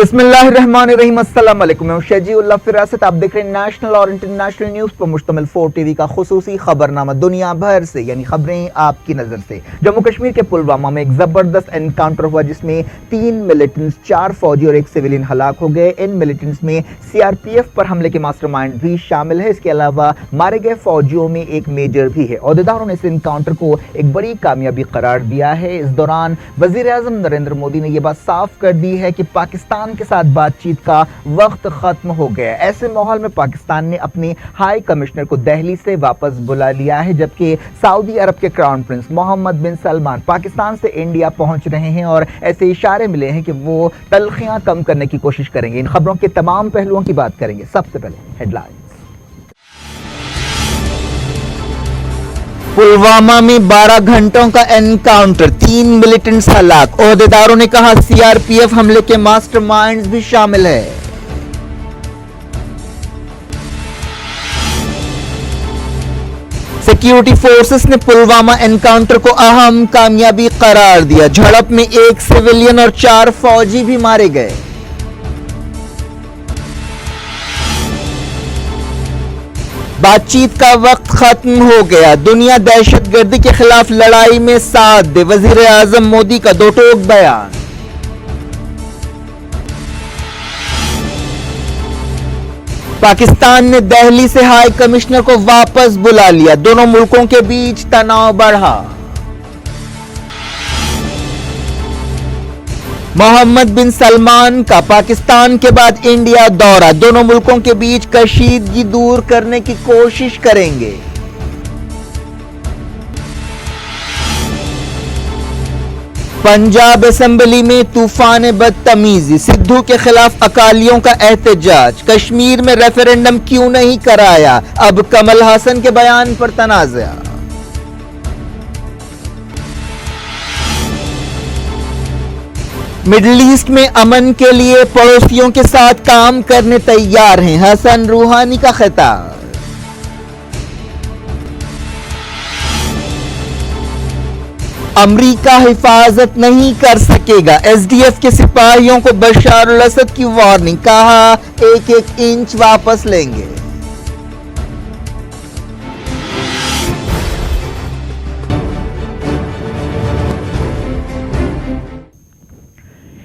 बिस्मिल्लाहिर्रहमानिर्रहीम। अस्सलाम वालेकुम। मैं शजी उल्लाह फिरासत। आप देख रहे हैं नेशनल और इंटरनेशनल न्यूज पर मुश्तमिल 4 टीवी का खुसूसी खबरनामा दुनिया भर से, यानी खबरें आपकी नजर से। जम्मू कश्मीर के पुलवामा में एक जबरदस्त एनकाउंटर हुआ जिसमें 3 मिलिटेंट्स, 4 फौजी और 1 सिविलियन हलाक हो गए। इन मिलिटेंट्स में सीआरपीएफ पर हमले के मास्टरमाइंड भी शामिल है। इसके अलावा मारे गए फौजियों में एक मेजर भी है। ओहदेदारों ने इस एनकाउंटर को एक बड़ी कामयाबी करार दिया है। इस दौरान वजीर आजम नरेंद्र मोदी ने यह बात साफ कर दी है कि पाकिस्तान के साथ बातचीत का वक्त खत्म हो गया। ऐसे माहौल में पाकिस्तान ने अपने हाई कमिश्नर को दिल्ली से वापस बुला लिया है, जबकि सऊदी अरब के क्राउन प्रिंस मोहम्मद बिन सलमान पाकिस्तान से इंडिया पहुंच रहे हैं और ऐसे इशारे मिले हैं कि वो तलखियां कम करने की कोशिश करेंगे। इन खबरों के तमाम पहलुओं की बात करेंगे। सबसे पहले हेडलाइन। पुलवामा में 12 घंटों का एनकाउंटर, 3 मिलिटेंट्स हलाक। ओहदेदारों ने कहा सीआरपीएफ हमले के मास्टरमाइंड्स भी शामिल है। सिक्योरिटी फोर्सेस ने पुलवामा एनकाउंटर को अहम कामयाबी करार दिया। झड़प में 1 सिविलियन और 4 फौजी भी मारे गए। बातचीत का वक्त खत्म हो गया। दुनिया दहशतगर्दी के खिलाफ लड़ाई में साथ दे, वजीर आजम मोदी का दो टोक बयान। पाकिस्तान ने दिल्ली से हाई कमिश्नर को वापस बुला लिया। दोनों मुल्कों के बीच तनाव बढ़ा। मोहम्मद बिन सलमान का पाकिस्तान के बाद इंडिया दौरा, दोनों मुल्कों के बीच कशीदगी दूर करने की कोशिश करेंगे। पंजाब असेंबली में तूफान बदतमीजी, सिद्धू के खिलाफ अकालियों का एहतजाज। कश्मीर में रेफरेंडम क्यों नहीं कराया, अब कमल हासन के बयान पर तनाज़ा। मिडिल ईस्ट में अमन के लिए पड़ोसियों के साथ काम करने तैयार हैं, हसन रूहानी का खिताब। अमरीका हिफाजत नहीं कर सकेगा, एसडीएफ के सिपाहियों को बशार अल असद की वार्निंग, कहा 1-1 इंच वापस लेंगे।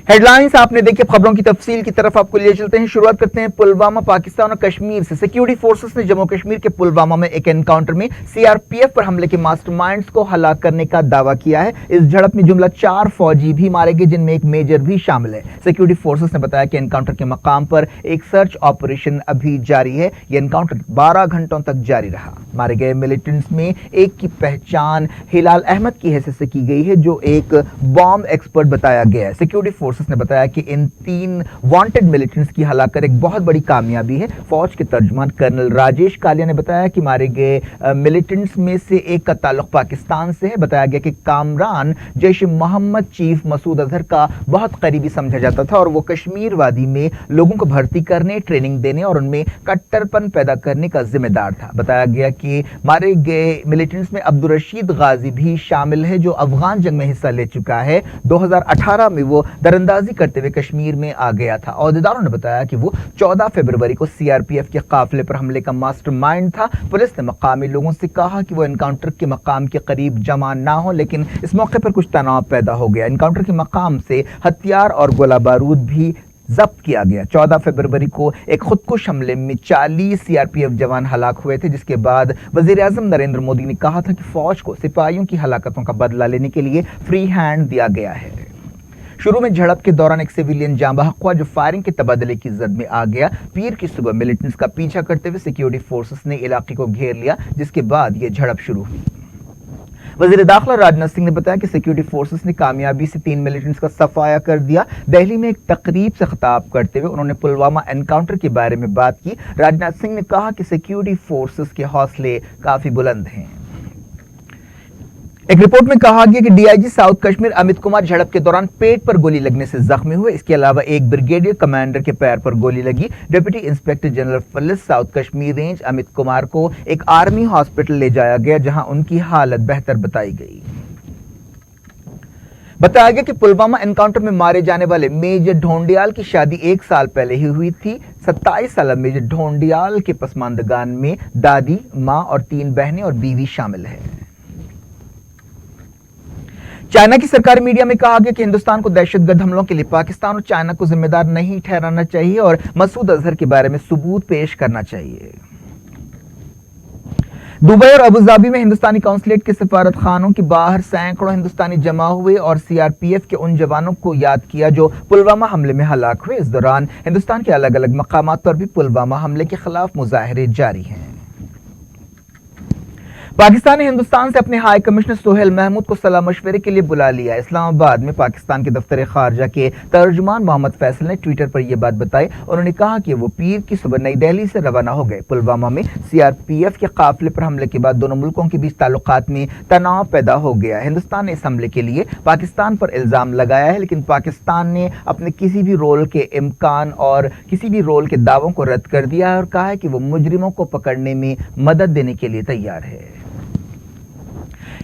हेडलाइंस आपने देखी। खबरों की तफसील की तरफ आपको ले चलते हैं। शुरुआत करते हैं पुलवामा, पाकिस्तान और कश्मीर से। सिक्योरिटी फोर्सेस ने जम्मू कश्मीर के पुलवामा में एक एनकाउंटर में सीआरपीएफ पर हमले के मास्टरमाइंड्स को हलाक करने का दावा किया है। इस झड़प में जुमला 4 फौजी भी मारे गए, जिनमें एक मेजर भी शामिल है। सिक्योरिटी फोर्सेस ने बताया कि एनकाउंटर के मकाम पर एक सर्च ऑपरेशन अभी जारी है। यह एनकाउंटर 12 घंटों तक जारी रहा। मारे गए मिलिटेंट्स में एक की पहचान हिलाल अहमद की हैसियत से की गई है, जो एक बॉम्ब एक्सपर्ट बताया गया है। सिक्योरिटी फोर्सेस ने बताया कि इन 3 वांटेड मिलिटेंट्स की हलाकत एक बहुत बड़ी कामयाबी है। फौज के तर्जुमान कर्नल राजेश कालिया ने बताया कि मारे गए मिलिटेंट्स में से एक का ताल्लुक पाकिस्तान से है। बताया गया कि कामरान जैश मोहम्मद चीफ मसूद अजहर का बहुत करीबी समझा जाता था और वो कश्मीर वादी में लोगों को भर्ती करने, ट्रेनिंग देने और उनमें कट्टरपन पैदा करने का जिम्मेदार था। बताया गया कि मारे गए मिलिटेंट्स में अब्दुल रशीद गाजी भी शामिल है, जो अफगान जंग में हिस्सा ले चुका है। 2018 में वो दरअंदाजी करते हुए कश्मीर में आ गया था। ओहदेदारों ने बताया कि वो 14 फरवरी को सीआरपीएफ के काफिले पर हमले का मास्टरमाइंड था। पुलिस ने मकामी लोगों से कहा कि वो एनकाउंटर के मकाम के करीब जमा ना हो, लेकिन इस मौके पर कुछ तनाव पैदा हो गया। एनकाउंटर के मकाम से हथियार और गोला बारूद भी जब्त किया गया। 14 फरवरी को एक खुदकुश हमले में 40 सीआरपीएफ जवान हलाक हुए थे, जिसके बाद वजीर आजम नरेंद्र मोदी ने कहा था कि फौज को सिपाहियों की हलाकतों का बदला लेने के लिए फ्री हैंड दिया गया है। शुरू में झड़प के दौरान एक सिविलियन जाँ बहक हुआ, जो फायरिंग के तबादले की जद में आ गया। पीर की सुबह मिलिटेंट्स का पीछा करते हुए सिक्योरिटी फोर्सेस ने इलाके को घेर लिया, जिसके बाद यह झड़प शुरू हुई। वजीर दाखिला राजनाथ सिंह ने बताया कि सिक्योरिटी फोर्सेस ने कामयाबी से 3 मिलिटेंट्स का सफाया कर दिया। दिल्ली में एक तकरीब से खिताब करते हुए उन्होंने पुलवामा एनकाउंटर के बारे में बात की। राजनाथ सिंह ने कहा कि सिक्योरिटी फोर्सेस के हौसले काफी बुलंद हैं। एक रिपोर्ट में कहा गया कि डीआईजी साउथ कश्मीर अमित कुमार झड़प के दौरान पेट पर गोली लगने से जख्मी हुए। इसके अलावा एक ब्रिगेडियर कमांडर के पैर पर गोली लगी। Deputy inspector general police south Kashmir range Amit Kumar को एक आर्मी हॉस्पिटल ले जाया गया, जहां उनकी हालत बेहतर बताई गई। बताया गया कि पुलवामा एनकाउंटर में मारे जाने वाले मेजर ढोंडियाल की शादी 1 साल पहले ही हुई थी। 27 साल मेजर ढोंडियाल के पसमानदगान में दादी, मां और 3 बहनें और बीवी शामिल है। चाइना की सरकारी मीडिया में कहा गया कि हिंदुस्तान को दहशतगर्द हमलों के लिए पाकिस्तान और चाइना को जिम्मेदार नहीं ठहराना चाहिए और मसूद अजहर के बारे में सबूत पेश करना चाहिए। दुबई और अबुधाबी में हिंदुस्तानी काउंसलेट के सफारत खानों के बाहर सैकड़ों हिंदुस्तानी जमा हुए और सीआरपीएफ के उन जवानों को याद किया जो पुलवामा हमले में हलाक हुए। इस दौरान हिंदुस्तान के अलग अलग मकामात पर भी पुलवामा हमले के खिलाफ मुजाहरे जारी हैं। पाकिस्तान ने हिंदुस्तान से अपने हाई कमिश्नर सोहेल महमूद को सलाह मशवरे के लिए बुला लिया। इस्लामाबाद में पाकिस्तान के दफ्तर खारजा के तर्जुमान मोहम्मद फैसल ने ट्विटर पर यह बात बताई। उन्होंने कहा कि वो पीर की सुबह नई दिल्ली से रवाना हो गए। पुलवामा में सीआरपीएफ के काफिले पर हमले के बाद दोनों मुल्कों के बीच ताल्लुकात में तनाव पैदा हो गया। हिंदुस्तान ने इस हमले के लिए पाकिस्तान पर इल्जाम लगाया है, लेकिन पाकिस्तान ने अपने किसी भी रोल के इम्कान और किसी भी रोल के दावों को रद्द कर दिया है और कहा है कि वो मुजरिमों को पकड़ने में मदद देने के लिए तैयार है।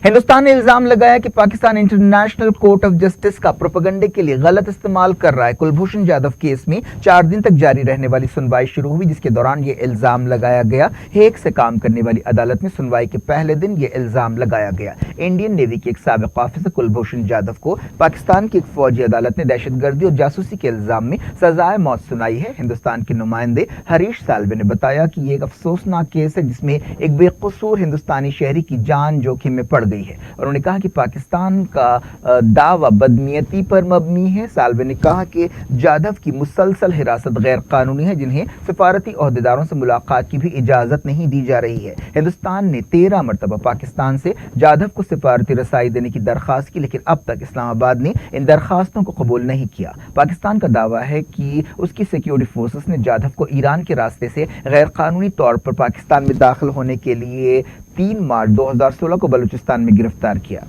हिंदुस्तान ने इल्जाम लगाया कि Pakistan international court of justice का प्रोपेगेंडे के लिए गलत इस्तेमाल कर रहा है। कुलभूषण जाधव केस में 4 दिन तक जारी रहने वाली सुनवाई शुरू हुई, जिसके दौरान यह इल्जाम लगाया गया। हेग से काम करने वाली अदालत में सुनवाई के पहले दिन यह इल्जाम लगाया गया। इंडियन नेवी के एक साबिक ऑफिसर कुलभूषण जाधव को पाकिस्तान की एक फौजी अदालत ने दहशतगर्दी और जासूसी के इल्जाम में सजाए मौत सुनाई है। हिंदुस्तान के नुमाइंदे हरीश साल्वे ने बताया कि यह एक अफसोसनाक केस है जिसमें एक बेकसूर हिंदुस्तानी शहरी की जान जोखिम में पड़ गई है। उन्होंने कहा कि पाकिस्तान का दावा बदनीयती पर मबनी है। साल्वे ने कहा कि जाधव की मुसलसल हिरासत गैर कानूनी है, जिन्हें सफारती ओहदेदारों से मुलाकात की भी इजाजत नहीं दी जा रही है। हिंदुस्तान ने 13 मरतबा पाकिस्तान से जाधव को सफारती रसाई देने की दरखास्त की, लेकिन अब तक इस्लामाबाद ने इन दरखास्तों को कबूल नहीं किया। पाकिस्तान का दावा है कि उसकी सिक्योरिटी फोर्सेस ने जाधव को ईरान के रास्ते से गैर कानूनी तौर पर पाकिस्तान में दाखिल होने के लिए 3 मार्च 2016 को बलूचिस्तान में गिरफ्तार किया।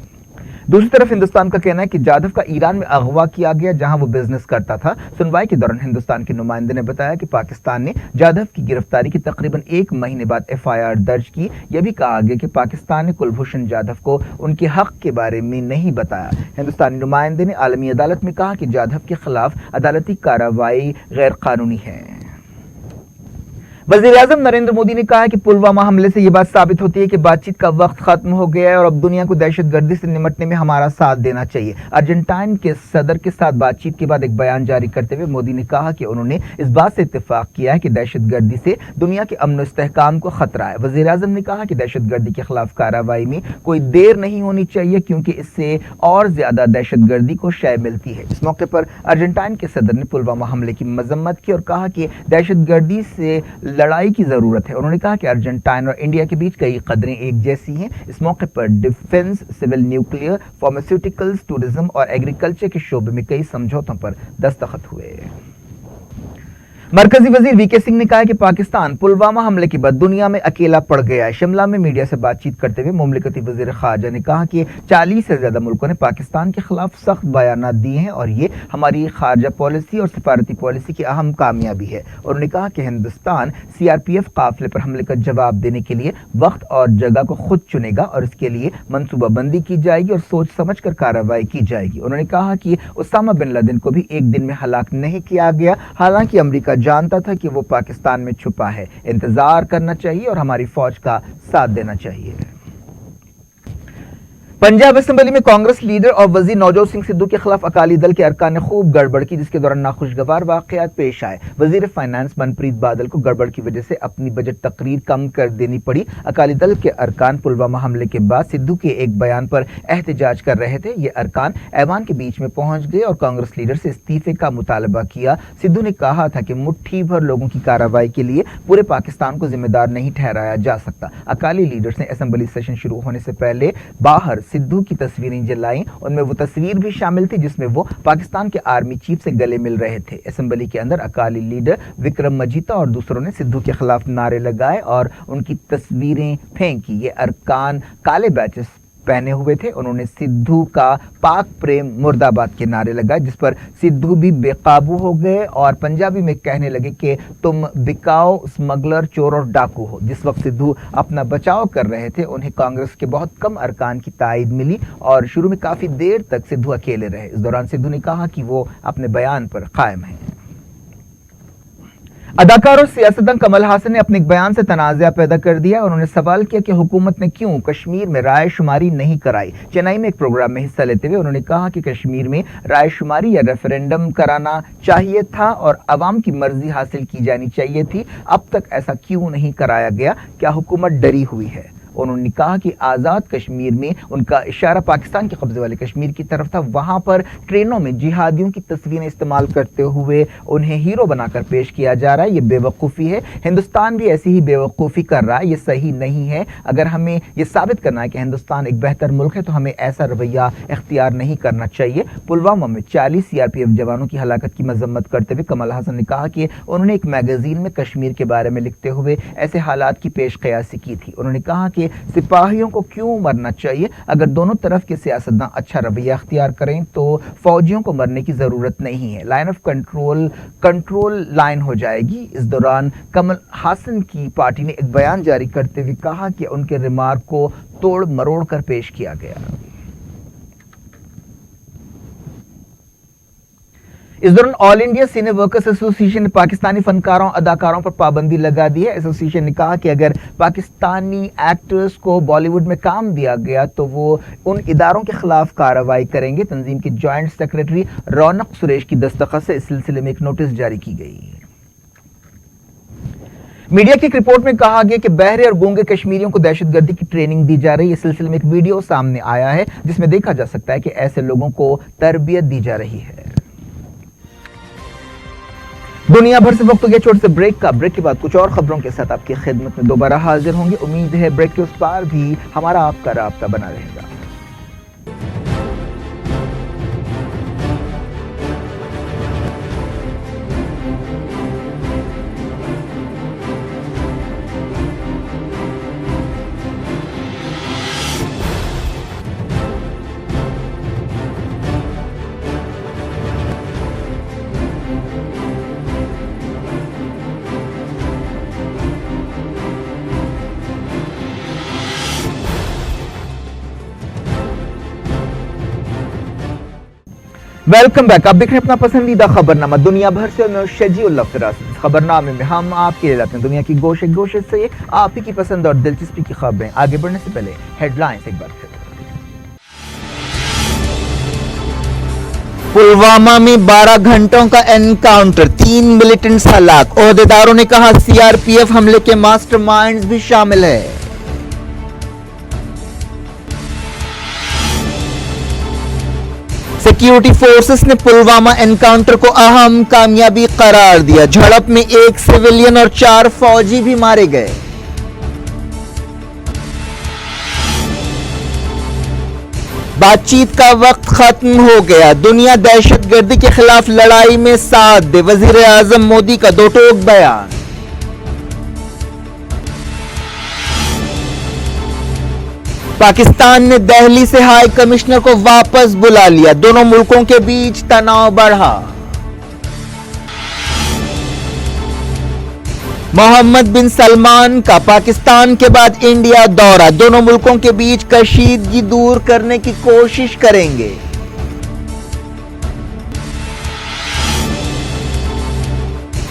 दूसरी तरफ हिंदुस्तान का कहना है कि जाधव का ईरान में अगवा किया गया, जहां वो बिजनेस करता था। सुनवाई के दौरान हिंदुस्तान के नुमाइंदे ने बताया कि पाकिस्तान ने जाधव की गिरफ्तारी के तकरीबन 1 महीने बाद एफआईआर दर्ज की। यह भी कहा गया कि पाकिस्तान ने कुलभूषण जाधव को उनके हक के बारे में नहीं बताया। हिंदुस्तानी नुमाइंदे ने आलमी अदालत में कहा कि जाधव के खिलाफ अदालती कार्रवाई गैर कानूनी है। वज़ीर-ए-आज़म नरेंद्र मोदी ने कहा है कि पुलवामा हमले से यह बात साबित होती है कि बातचीत का वक्त खत्म हो गया है और अब दुनिया को दहशतगर्दी से निपटने में हमारा साथ देना चाहिए। अर्जेंटाइन के सदर के साथ बातचीत के बाद एक बयान जारी करते हुए मोदी ने कहा कि उन्होंने इस बात से इत्तेफाक किया है कि दहशतगर्दी से दुनिया के अमन इस्तेहकाम को खतरा है। वज़ीर-ए-आज़म ने कहा कि दहशतगर्दी के खिलाफ कार्रवाई में कोई देर नहीं होनी चाहिए, क्योंकि इससे और ज्यादा दहशतगर्दी को शय मिलती है। इस मौके पर अर्जेंटाइन के सदर ने पुलवामा हमले की मजम्मत की और कहा कि दहशतगर्दी से लड़ाई की जरूरत है। उन्होंने कहा कि अर्जेंटाइन और इंडिया के बीच कई कदरें एक जैसी हैं। इस मौके पर defence, civil, nuclear, pharmaceuticals, tourism और एग्रीकल्चर के शोबे में कई समझौतों पर दस्तखत हुए। मरकजी वजीर वीके सिंह ने कहा कि पाकिस्तान पुलवामा हमले के बाद दुनिया में अकेला पड़ गया है। शिमला में मीडिया से बातचीत करते हुए मुमलिकती वजीर खारजा ने कहा कि 40 से ज्यादा मुल्कों ने पाकिस्तान के खिलाफ सख्त बयानात दिए हैं और ये हमारी खारजा पॉलिसी और सफारती पॉलिसी की अहम कामयाबी है। उन्होंने कहा कि हिंदुस्तान सीआरपीएफ काफिले पर हमले का जवाब देने के लिए वक्त और जगह को खुद चुनेगा और इसके लिए मनसूबाबंदी की जाएगी और सोच समझ कर कार्रवाई की जाएगी। उन्होंने कहा कि उसामा बिन लादेन को भी एक दिन में हलाक नहीं किया गया, हालांकि अमेरिका जानता था कि वो पाकिस्तान में छुपा है। इंतजार करना चाहिए और हमारी फौज का साथ देना चाहिए। पंजाब असेंबली में कांग्रेस लीडर और वजीर नवजोत सिंह सिद्धू के खिलाफ अकाली दल के अरकान ने खूब गड़बड़ की, जिसके दौरान नाखुशगवार वाकयात पेश आए। वजीर फाइनेंस मनप्रीत बादल को गड़बड़ की वजह से अपनी बजट तकरीर कम कर देनी पड़ी। अकाली दल के अरकान पुलवामा हमले के बाद सिद्धू के एक बयान पर एहतजाज कर रहे थे। ये अरकान ऐवान के बीच में पहुंच गए और कांग्रेस लीडर से इस्तीफे का मुतालबा किया। सिद्धू ने कहा था कि मुट्ठी भर लोगों की कार्रवाई के लिए पूरे पाकिस्तान को जिम्मेदार नहीं ठहराया जा सकता। अकाली लीडर्स ने असेंबली सेशन शुरू होने से पहले बाहर सिद्धू की तस्वीरें जलाई। उनमें वो तस्वीर भी शामिल थी जिसमें वो पाकिस्तान के आर्मी चीफ से गले मिल रहे थे। असेंबली के अंदर अकाली लीडर विक्रम मजीठा और दूसरों ने सिद्धू के खिलाफ नारे लगाए और उनकी तस्वीरें फेंकी। ये अरकान काले बैचेस पहने हुए थे। उन्होंने सिद्धू का पाक प्रेम मुर्दाबाद के नारे लगाए, जिस पर सिद्धू भी बेकाबू हो गए और पंजाबी में कहने लगे कि तुम बिकाओ, स्मगलर, चोर और डाकू हो। जिस वक्त सिद्धू अपना बचाव कर रहे थे, उन्हें कांग्रेस के बहुत कम अरकान की तायद मिली और शुरू में काफी देर तक सिद्धू अकेले रहे। इस दौरान सिद्धू ने कहा कि वो अपने बयान पर कायम हैं। अदाकार और सियासतदान कमल हासन ने अपने एक बयान से तनाज़ा पैदा कर दिया। उन्होंने सवाल किया कि हुकूमत ने क्यों कश्मीर में राय शुमारी नहीं कराई। चेन्नई में एक प्रोग्राम में हिस्सा लेते हुए उन्होंने कहा कि कश्मीर में राय शुमारी या रेफरेंडम कराना चाहिए था और अवाम की मर्जी हासिल की जानी चाहिए थी। अब तक ऐसा क्यों नहीं कराया गया? क्या हुकूमत डरी हुई है? उन्होंने कहा कि आज़ाद कश्मीर में उनका इशारा पाकिस्तान के कब्जे वाले कश्मीर की तरफ था। वहां पर ट्रेनों में जिहादियों की तस्वीरें इस्तेमाल करते हुए उन्हें हीरो बनाकर पेश किया जा रहा है। ये बेवकूफ़ी है। हिंदुस्तान भी ऐसी ही बेवकूफ़ी कर रहा है। ये सही नहीं है। अगर हमें ये साबित करना है कि हिंदुस्तान एक बेहतर मुल्क है तो हमें ऐसा रवैया इख्तियार नहीं करना चाहिए। पुलवामा में 40 सीआरपीएफ जवानों की हलाकत की मजम्मत करते हुए कमल हासन ने कहा कि उन्होंने एक मैगजीन में कश्मीर के बारे में लिखते हुए ऐसे हालात की पेश कयासी की थी। उन्होंने कहा कि सिपाहियों को क्यों मरना चाहिए? अगर दोनों तरफ के सियासतदान अच्छा रवैया अख्तियार करें तो फौजियों को मरने की जरूरत नहीं है। लाइन ऑफ कंट्रोल लाइन हो जाएगी। इस दौरान कमल हासन की पार्टी ने एक बयान जारी करते हुए कहा कि उनके रिमार्क को तोड़ मरोड़ कर पेश किया गया। इस दौरान ऑल इंडिया सिने वर्कर्स एसोसिएशन ने पाकिस्तानी फनकारों अदाकारों पर पाबंदी लगा दी है। एसोसिएशन ने कहा कि अगर पाकिस्तानी एक्टर्स को बॉलीवुड में काम दिया गया तो वो उन इदारों के खिलाफ कार्रवाई करेंगे। तंजीम की जॉइंट सेक्रेटरी रौनक सुरेश की दस्तखत से इस सिलसिले में एक नोटिस जारी की गई। मीडिया की एक रिपोर्ट में कहा गया कि बहरे और गूंगे कश्मीरियों को दहशतगर्दी की ट्रेनिंग दी जा रही है। इस सिलसिले में एक वीडियो सामने आया है जिसमें देखा जा सकता है कि ऐसे लोगों को तरबियत दी जा रही है। दुनिया भर से वक्त हो गया छोटे से ब्रेक का। ब्रेक के बाद कुछ और खबरों के साथ आपकी खिदमत में दोबारा हाजिर होंगे। उम्मीद है ब्रेक के उस पार भी हमारा आपका राब्ता बना रहेगा। Welcome back. आप देख रहे हैं अपना पसंदीदा खबरनामा दुनिया भर से। मैं शजीउल्लाह फिराज। खबरनामे में हम आपके लिए लाते हैं दुनिया की गोशे गोशे से आप ही की पसंद और दिलचस्पी की खबरें। आगे बढ़ने से पहले हेडलाइंस एक बार फिर। पुलवामा में 12 घंटों का एनकाउंटर, 3 मिलिटेंट्स हलाक। ओहदेदारों ने कहा सीआरपीएफ हमले के मास्टरमाइंड्स भी शामिल है। सिक्योरिटी फोर्सेस ने पुलवामा एनकाउंटर को अहम कामयाबी करार दिया। झड़प में 1 सिविलियन और 4 फौजी भी मारे गए। बातचीत का वक्त खत्म हो गया। दुनिया दहशतगर्दी के खिलाफ लड़ाई में साथ दे। वजीर आजम मोदी का दो टोक बयान। पाकिस्तान ने दिल्ली से हाई कमिश्नर को वापस बुला लिया। दोनों मुल्कों के बीच तनाव बढ़ा। मोहम्मद बिन सलमान का पाकिस्तान के बाद इंडिया दौरा। दोनों मुल्कों के बीच कशीदगी दूर करने की कोशिश करेंगे।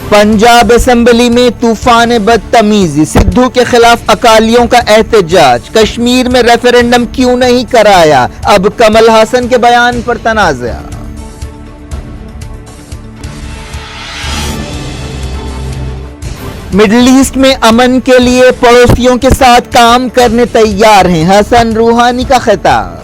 पंजाब असेंबली में तूफान बदतमीजी। सिद्धू के खिलाफ अकालियों का एहतजाज। कश्मीर में रेफरेंडम क्यों नहीं कराया? अब कमल हासन के बयान पर तनाज़ा। मिडिल ईस्ट में अमन के लिए पड़ोसियों के साथ काम करने तैयार हैं, हसन रूहानी का खिताब।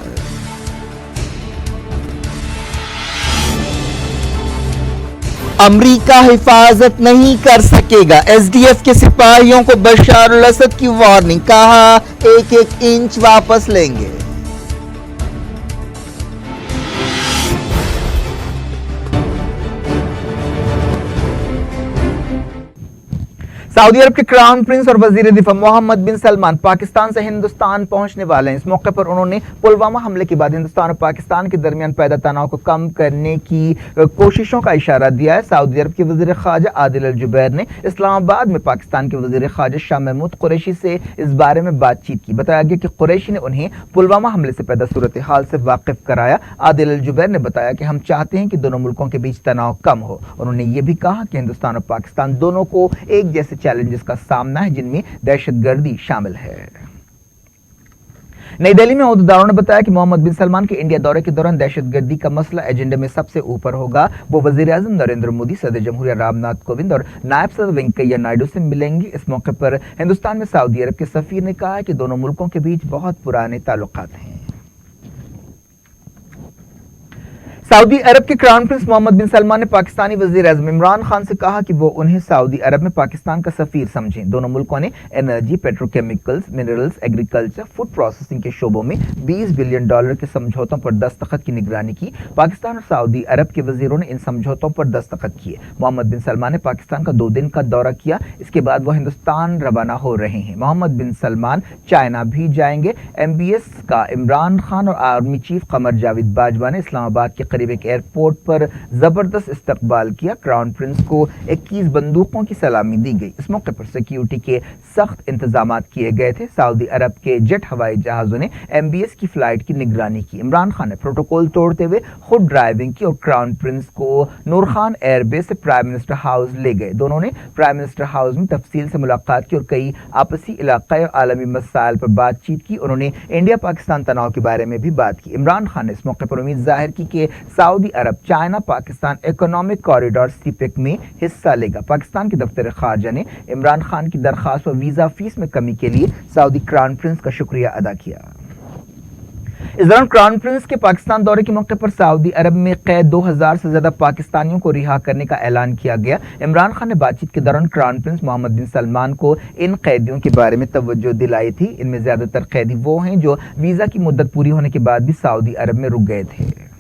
अमरीका हिफाजत नहीं कर सकेगा। एसडीएफ के सिपाहियों को बशार अल असद की वार्निंग। कहा 1-1 इंच वापस लेंगे। सऊदी अरब के क्राउन प्रिंस और वजीर दिफा मोहम्मद बिन सलमान पाकिस्तान से हिंदुस्तान पहुंचने वाले हैं। इस मौके पर उन्होंने पुलवामा हमले के बाद हिंदुस्तान और पाकिस्तान के दरमियान पैदा तनाव को कम करने की कोशिशों का इशारा दिया है। सऊदी अरब के वजीर ख़ारजा आदिल अल जुबैर ने इस्लामाबाद में पाकिस्तान के वजीर ख़ारजा शाह महमूद कुरैशी से इस बारे में बातचीत की। बताया गया कि कुरैशी ने उन्हें पुलवामा हमले से पैदा सूरत हाल से वाकिफ कराया। आदिल अल जुबैर ने बताया कि हम चाहते हैं कि दोनों मुल्कों के बीच तनाव कम हो। उन्होंने ये भी कहा कि हिंदुस्तान और पाकिस्तान दोनों को एक जैसे चैलेंजेस का सामना है, जिनमें दहशतगर्दी शामिल है। नई दिल्ली में ओहदेदारों ने बताया कि मोहम्मद बिन सलमान के इंडिया दौरे के दौरान दहशतगर्दी का मसला एजेंडे में सबसे ऊपर होगा। वो वजीर आजम नरेंद्र मोदी, सदर जमहूरिया रामनाथ कोविंद और नायब सदर वेंकैया नायडू से मिलेंगे। इस मौके पर हिंदुस्तान में सऊदी अरब के सफीर ने कहा कि दोनों मुल्कों के बीच बहुत पुराने ताल्लुकात हैं। सऊदी अरब के क्राउन प्रिंस मोहम्मद बिन सलमान ने पाकिस्तानी वजीर आज़म इमरान खान से कहा कि वो उन्हें सऊदी अरब में पाकिस्तान का सफीर समझें। दोनों मुल्कों ने energy, petrochemicals, minerals, agriculture, food processing के शोबों में $20 बिलियन के समझौतों पर दस्तखत की निगरानी की। पाकिस्तान और सऊदी अरब के वजीरों ने इन समझौतों पर दस्तखत किए। मोहम्मद बिन सलमान ने पाकिस्तान का 2 दिन का दौरा किया। इसके बाद वो हिंदुस्तान रवाना हो रहे हैं। मोहम्मद बिन सलमान चाइना भी जाएंगे। MBS का इमरान खान और आर्मी चीफ कमर जावेद बाजवा ने इस्लामाबाद के करीब एक एयरपोर्ट पर जबरदस्त इस्तकबाल किया। क्राउन प्रिंस को 21 बंदूकों की सलामी दी गई। इस मौके पर सिक्योरिटी के सख्त इंतजाम किए गए थे। सऊदी अरब के जेट हवाई जहाजों ने MBS की फ्लाइट की निगरानी की। इमरान खान ने प्रोटोकॉल तोड़ते हुए खुद ड्राइविंग की और क्राउन प्रिंस को नूर खान एयरबेस से प्राइम मिनिस्टर हाउस ले गए। दोनों ने प्राइम मिनिस्टर हाउस में तफसील से मुलाकात की और कई आपसी इलाकाई और आलमी मसाइल पर बातचीत की। उन्होंने इंडिया पाकिस्तान तनाव के बारे में भी बात की। इमरान खान ने इस मौके पर उम्मीद जाहिर की कि सऊदी अरब China Pakistan economic corridor CPEC में हिस्सा लेगा। पाकिस्तान के दफ्तर खारजा ने इमरान खान की दरखास्त पर वीजा फीस में कमी के लिए सऊदी क्राउन प्रिंस का शुक्रिया अदा किया। इस दौरान क्राउन प्रिंस के पाकिस्तान दौरे के मौके पर सऊदी अरब में कैद 2000 से ज्यादा पाकिस्तानियों को रिहा करने का ऐलान किया गया। इमरान खान ने बातचीत के दौरान क्राउन प्रिंस मोहम्मद बिन सलमान को इन कैदियों के बारे में तवज्जो दिलाई थी। इनमें ज्यादातर कैदी वो हैं जो वीजा की मुद्दत पूरी होने के बाद भी सऊदी अरब में रुक गए थे।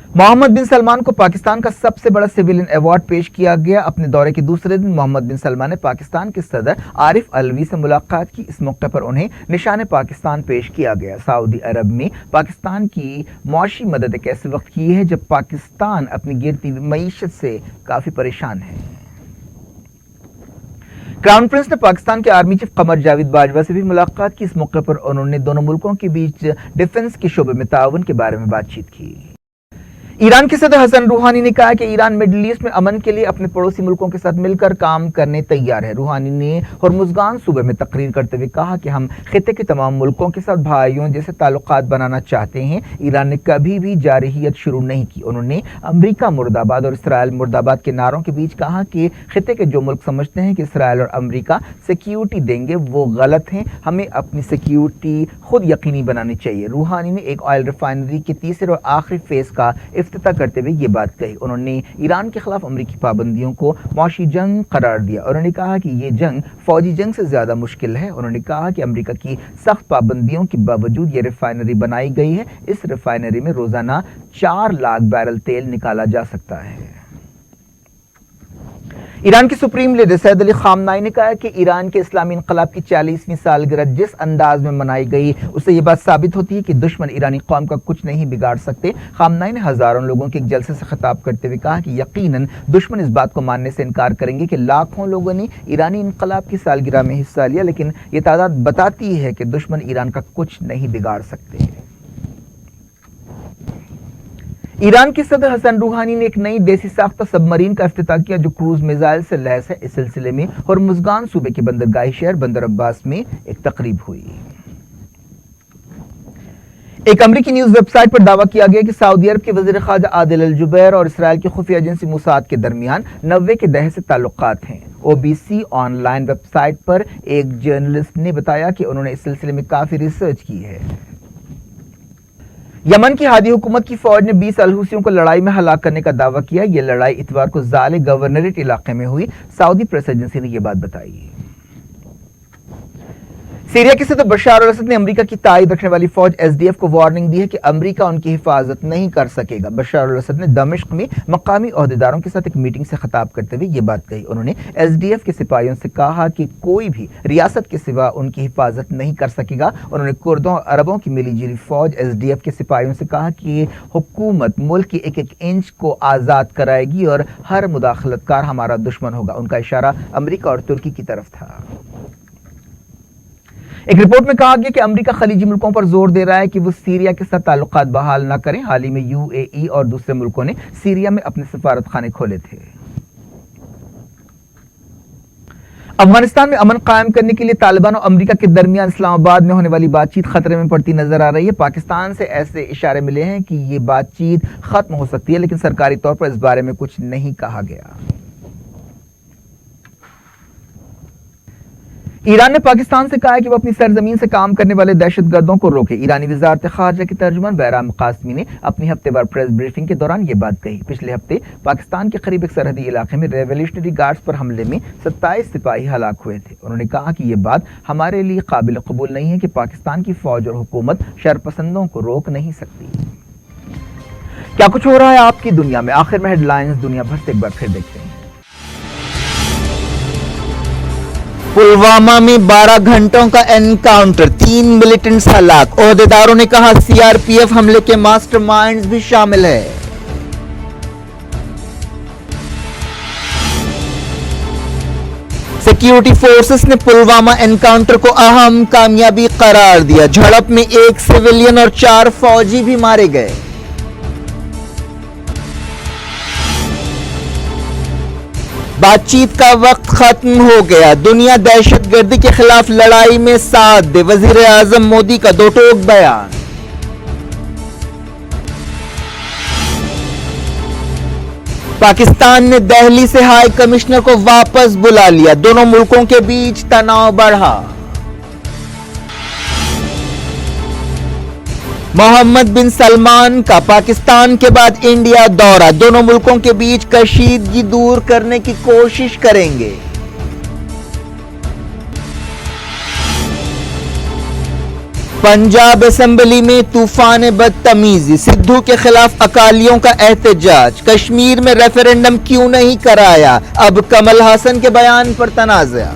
मोहम्मद बिन सलमान को पाकिस्तान का सबसे बड़ा सिविलियन अवार्ड पेश किया गया। अपने दौरे के दूसरे दिन मोहम्मद बिन सलमान ने पाकिस्तान के सदर आरिफ अलवी से मुलाकात की। इस मौके पर उन्हें निशान पाकिस्तान पेश किया गया। सऊदी अरब में पाकिस्तान की मौशी मदद एक ऐसे वक्त की है जब पाकिस्तान अपनी गिरती हुई मईशत से काफी परेशान है। क्राउन प्रिंस ने पाकिस्तान के आर्मी चीफ कमर जावेद बाजवा से भी मुलाकात की। इस मौके पर उन्होंने दोनों मुल्कों के बीच डिफेंस के शोबे में ताउन के बारे में बातचीत की। ईरान के सदर हसन रूहानी ने कहा कि ईरान मिडिल ईस्ट में अमन के लिए अपने पड़ोसी मुल्कों के साथ मिलकर काम करने तैयार है। रूहानी ने होर्मुज़गान सूबे में तकरीर करते हुए कहा कि हम खित्ते के तमाम मुल्कों के साथ भाइयों जैसे ताल्लुकात बनाना चाहते हैं। ईरान ने कभी भी जारहियत शुरू नहीं की। उन्होंने अमरीका मुर्दाबाद और इसराइल मुर्दाबाद के नारों के बीच कहा कि खित्ते के जो मुल्क समझते हैं कि इसराइल और अमरीका सिक्योरिटी देंगे वो गलत हैं। हमें अपनी सिक्योरिटी खुद यकीनी बनानी चाहिए। रूहानी ने एक ऑयल रिफाइनरी के तीसरे और आखिरी फेज का इफ्तिताह करते हुए ये बात कही। उन्होंने ईरान के खिलाफ अमरीकी पाबंदियों को मौशी जंग करार दिया। उन्होंने कहा कि ये जंग फौजी जंग से ज्यादा मुश्किल है। उन्होंने कहा कि अमरीका की सख्त पाबंदियों के बावजूद ये रिफाइनरी बनाई गई है। इस रिफाइनरी में रोजाना 4 लाख बैरल तेल निकाला जा सकता है। ईरान के सुप्रीम लीडर सैयद अली खामनाई ने कहा कि ईरान के इस्लामी इनकलाब की 40वीं सालगिरह जिस अंदाज में मनाई गई उससे ये बात साबित होती है कि दुश्मन ईरानी कौम का कुछ नहीं बिगाड़ सकते। खामनाई ने हजारों लोगों के एक जलसे से खिताब करते हुए कहा कि यकीनन दुश्मन इस बात को मानने से इनकार करेंगे कि लाखों लोगों ने ईरानी इनकलाब की सालगिरह में हिस्सा लिया, लेकिन ये तादाद बताती है कि दुश्मन ईरान का कुछ नहीं बिगाड़ सकते। ईरान के सदर हसन रूहानी ने एक नई देसी साख्ता सबमरीन का इफ्तिताह किया जो क्रूज मिसाइल से लैस है। इस सिलसिले में होर्मुज़गान सूबे के बंदरगाही शहर बंदर अब्बास में एक तकरीब हुई। एक अमरीकी न्यूज वेबसाइट पर दावा किया गया कि सऊदी अरब के वजीर ख़ारजा आदिल अल जुबैर और इसराइल की खुफिया एजेंसी मोसाद के दरमियान 90 के दहक से ताल्लुकात हैं। OBC ऑनलाइन वेबसाइट पर एक जर्नलिस्ट ने बताया कि उन्होंने इस सिलसिले में काफी रिसर्च की है। यमन की हादी हुकूमत की फौज ने 20 अलहूसियों को लड़ाई में हलाक करने का दावा किया। यह लड़ाई इतवार को ज़ाले गवर्नरेट इलाके में हुई। सऊदी प्रेस एजेंसी ने यह बात बताई। सीरिया की सदर बशार अल असद ने अमेरिका की ताईद रखने वाली फौज एसडीएफ को वार्निंग दी है कि अमेरिका उनकी हिफाजत नहीं कर सकेगा। बशार अल असद ने दमिश्क में मकामी ओहदेदारों के साथ एक मीटिंग से खिताब करते हुए ये बात कही। उन्होंने एसडीएफ के सिपाहियों से कहा कि कोई भी रियासत के सिवा उनकी हिफाजत नहीं कर सकेगा। उन्होंने कुर्दों और अरबों की मिली जुली फौज एसडीएफ के सिपाहियों से कहा कि हुकूमत मुल्क की एक एक इंच को आज़ाद कराएगी और हर मुदाखलतकार हमारा दुश्मन होगा। उनका इशारा अमेरिका और तुर्की की तरफ था। एक रिपोर्ट में कहा गया कि अमेरिका खलीजी मुल्कों पर जोर दे रहा है कि वो सीरिया के साथ ताल्लुकात बहाल न करें। हाल ही में यूएई और दूसरे मुल्कों ने सीरिया में अपने सफारत खाने खोले थे। अफगानिस्तान में अमन कायम करने के लिए तालिबान और अमेरिका के दरमियान इस्लामाबाद में होने वाली बातचीत खतरे में पड़ती नजर आ रही है। पाकिस्तान से ऐसे इशारे मिले हैं कि ये बातचीत खत्म हो सकती है, लेकिन सरकारी तौर पर इस बारे में कुछ नहीं कहा गया। ईरान ने पाकिस्तान से कहा है कि वो अपनी सरजमीन से काम करने वाले दहशतगर्दों को रोके। ईरानी वजारत खारजा के तर्जुमान बहराम कासमी ने अपनी हफ्तेवार प्रेस ब्रीफिंग के दौरान ये बात कही। पिछले हफ्ते पाकिस्तान के करीब एक सरहदी इलाके में रेवोल्यूशनरी गार्ड्स पर हमले में 27 सिपाही हलाक हुए थे। उन्होंने कहा कि यह बात हमारे लिए काबिल कबूल नहीं है कि पाकिस्तान की फौज और हुकूमत शरपसंदों को रोक नहीं सकती। क्या कुछ हो रहा है आपकी दुनिया में, आखिर में हेडलाइंस दुनिया भर से एक बार फिर देखते हैं। पुलवामा में 12 घंटों का एनकाउंटर, 3 मिलिटेंट्स हलाक। ओहदेदारों ने कहा सीआरपीएफ हमले के मास्टरमाइंड्स भी शामिल है। सिक्योरिटी फोर्सेस ने पुलवामा एनकाउंटर को अहम कामयाबी करार दिया। झड़प में 1 सिविलियन और 4 फौजी भी मारे गए। बातचीत का वक्त खत्म हो गया। दुनिया दहशतगर्दी के खिलाफ लड़ाई में साथ दे, वजीर आजम मोदी का दो टोक बयान। पाकिस्तान ने दिल्ली से हाई कमिश्नर को वापस बुला लिया। दोनों मुल्कों के बीच तनाव बढ़ा। मोहम्मद बिन सलमान का पाकिस्तान के बाद इंडिया दौरा। दोनों मुल्कों के बीच कशीदगी दूर करने की कोशिश करेंगे। पंजाब असेंबली में तूफान बदतमीजी, सिद्धू के खिलाफ अकालियों का एहतजाज। कश्मीर में रेफरेंडम क्यों नहीं कराया, अब कमल हासन के बयान पर तनाज़ा।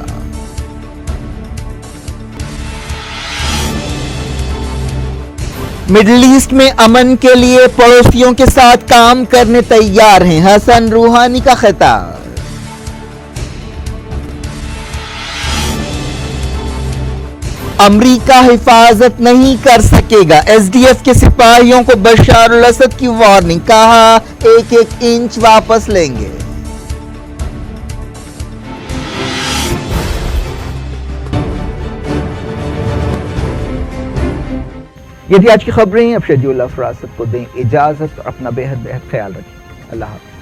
मिडिल ईस्ट में अमन के लिए पड़ोसियों के साथ काम करने तैयार हैं, हसन रूहानी का खिताब। अमेरिका हिफाजत नहीं कर सकेगा, एसडीएफ के सिपाहियों को बशार अल असद की वार्निंग, कहा 1-1 इंच वापस लेंगे। ये थी आज की खबरें। अब शेड्यूल फरासत को दें इजाजत और अपना बेहद ख्याल रखें। अल्लाह हाफ़िज़।